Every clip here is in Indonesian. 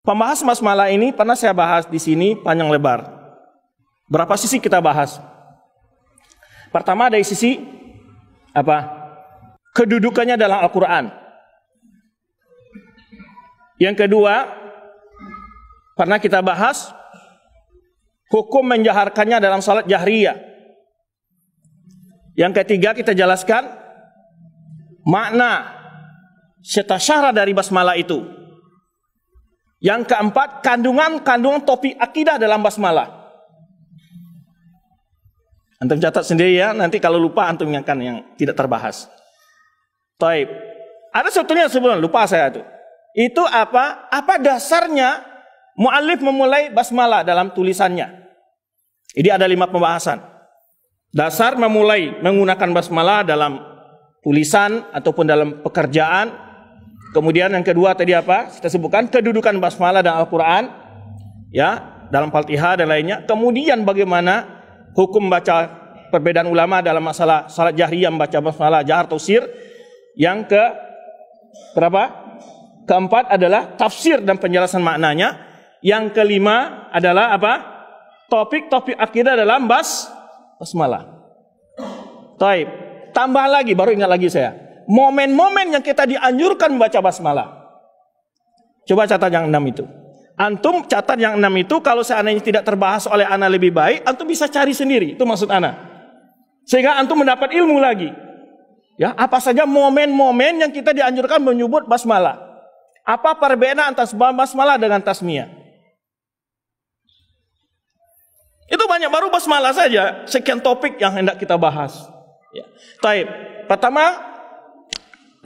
Pembahas basmalah ini pernah saya bahas di sini panjang lebar. Berapa sisi kita bahas? Pertama dari sisi apa? Kedudukannya dalam Al-Quran. Yang kedua, pernah kita bahas hukum menjaharkannya dalam salat jahriyah. Yang ketiga kita jelaskan makna syara dari basmalah itu. Yang keempat, kandungan topik akidah dalam basmalah. Antum catat sendiri ya, nanti kalau lupa antum ingatkan yang tidak terbahas. Taib. Ada sebetulnya sebelum lupa saya itu. Itu apa? Apa dasarnya muallif memulai basmalah dalam tulisannya? Jadi ada 5 pembahasan. Dasar memulai menggunakan basmalah dalam tulisan ataupun dalam pekerjaan. Kemudian yang kedua tadi apa? Kita sebutkan kedudukan basmalah dalam Al-Quran, ya, dalam Fatihah dan lainnya. Kemudian bagaimana hukum baca, perbedaan ulama dalam masalah salat jahriyah membaca basmalah jahar atau sir. Yang keempat adalah tafsir dan penjelasan maknanya. Yang kelima adalah apa? Topik-topik akidah dalam basmalah. Taib. Tambah lagi, baru ingat lagi saya. Momen-momen yang kita dianjurkan membaca basmalah. Coba catat yang 6 itu. Antum catat yang 6 itu, kalau seandainya tidak terbahas oleh ana lebih baik, antum bisa cari sendiri. Itu maksud ana. Sehingga antum mendapat ilmu lagi. Ya, apa saja momen-momen yang kita dianjurkan menyebut basmalah. Apa perbedaan antara basmalah dengan tasmiyah? Itu banyak, baru basmalah saja sekian topik yang hendak kita bahas. Ya. Taib. Pertama,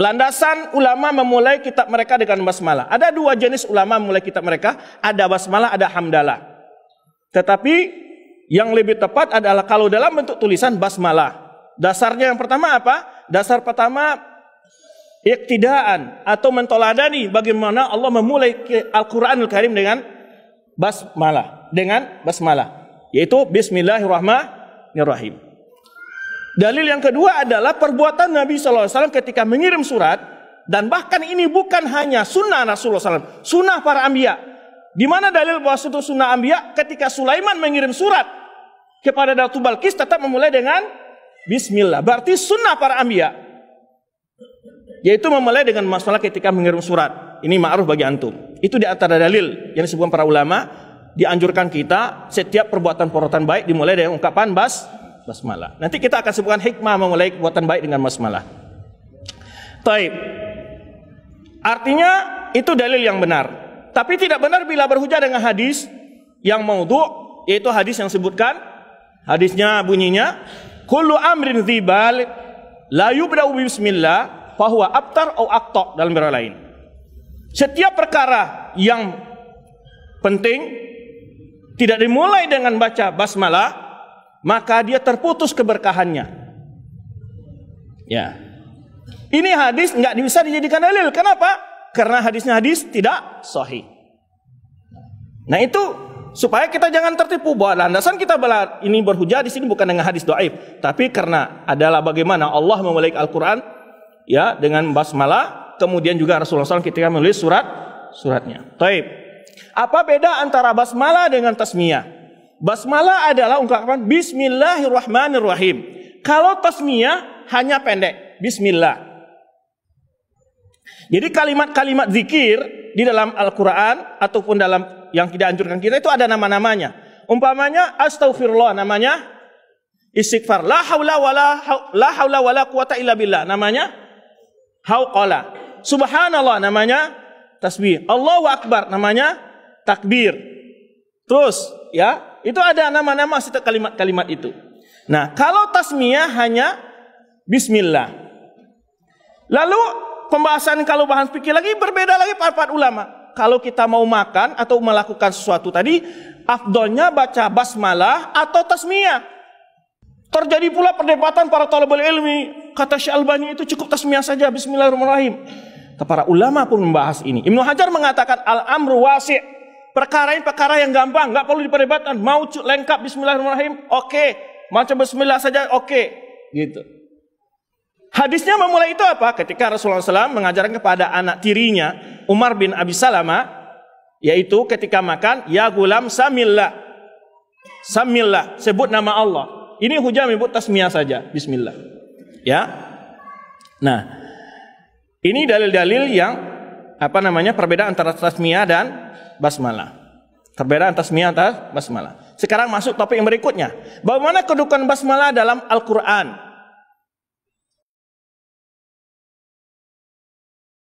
landasan ulama memulai kitab mereka dengan basmalah. Ada 2 jenis ulama memulai kitab mereka, ada basmalah, ada hamdalah. Tetapi yang lebih tepat adalah kalau dalam bentuk tulisan basmalah. Dasarnya yang pertama apa? Dasar pertama iktidaan atau mentoladani bagaimana Allah memulai Al-Qur'anul Karim dengan basmalah, yaitu bismillahirrahmanirrahim. Dalil yang kedua adalah perbuatan Nabi SAW ketika mengirim surat, dan bahkan ini bukan hanya sunnah Rasulullah SAW, sunnah para anbiya. Di mana dalil bahwa itu sunnah anbiya? Ketika Sulaiman mengirim surat kepada Datu Balqis tetap memulai dengan bismillah. Berarti sunnah para anbiya, yaitu memulai dengan basmalah ketika mengirim surat. Ini ma'ruf bagi antum. Itu di antara dalil yang disebutkan para ulama, dianjurkan kita setiap perbuatan baik dimulai dengan ungkapan basmalah. Nanti kita akan sebutkan hikmah memulai perbuatan baik dengan basmalah. Taib. Artinya itu dalil yang benar. Tapi tidak benar bila berhujah dengan hadis yang maudhu', yaitu hadis yang sebutkan, hadisnya bunyinya, kullu amrin dzibal la yubda'u bismillah fahuwa abtar au aqta, dalam riwayat lain. Setiap perkara yang penting tidak dimulai dengan baca basmalah, maka dia terputus keberkahannya. Ya. Ini hadis nggak bisa dijadikan dalil. Kenapa? Karena hadisnya hadis tidak sahih. Nah itu supaya kita jangan tertipu bahwa landasan kita ini berhujah di sini bukan dengan hadis dhaif, tapi karena adalah bagaimana Allah memulai Al-Qur'an ya dengan basmalah, kemudian juga Rasulullah SAW ketika menulis suratnya. Taib. Apa beda antara basmalah dengan tasmiyah? Basmalah adalah ungkapan bismillahirrahmanirrahim. Kalau tasmiyah hanya pendek, bismillah. Jadi kalimat-kalimat zikir di dalam Al-Quran ataupun dalam yang tidak anjurkan kita itu ada nama-namanya. Umpamanya astaghfirullah, namanya istighfar. La haula wala quwata illa billah, namanya hauqala. Subhanallah, namanya tasbih. Allahu akbar, namanya takbir. Terus ya, itu ada nama-nama setiap kalimat-kalimat itu. Nah, kalau tasmiyah hanya bismillah. Lalu pembahasan kalau bahan fikih lagi berbeda lagi para ulama. Kalau kita mau makan atau melakukan sesuatu tadi, afdolnya baca basmalah atau tasmiyah. Terjadi pula perdebatan para thalibul ilmi. Kata Syekh Albani itu cukup tasmiyah saja, bismillahirrahmanirrahim. Para ulama pun membahas ini. Ibnu Hajar mengatakan al-amru wasi'. Perkara ini perkara yang gampang, nggak perlu diperdebatkan. Mau lengkap bismillahirrahmanirrahim, oke. Macam bismillah saja, oke. Gitu. Hadisnya memulai itu apa? Ketika Rasulullah SAW mengajarkan kepada anak tirinya Umar bin Abi Salamah, Yaitu ketika makan, ya gulam samillah. Samillah, sebut nama Allah. Ini hujah menyebut tasmiyah saja, bismillah. Ya. Nah, ini dalil-dalil yang perbedaan antara tasmiyah dan basmalah. Perbedaan tasmiyah dan basmalah. Sekarang masuk topik yang berikutnya. Bagaimana kedudukan basmalah dalam Al-Quran?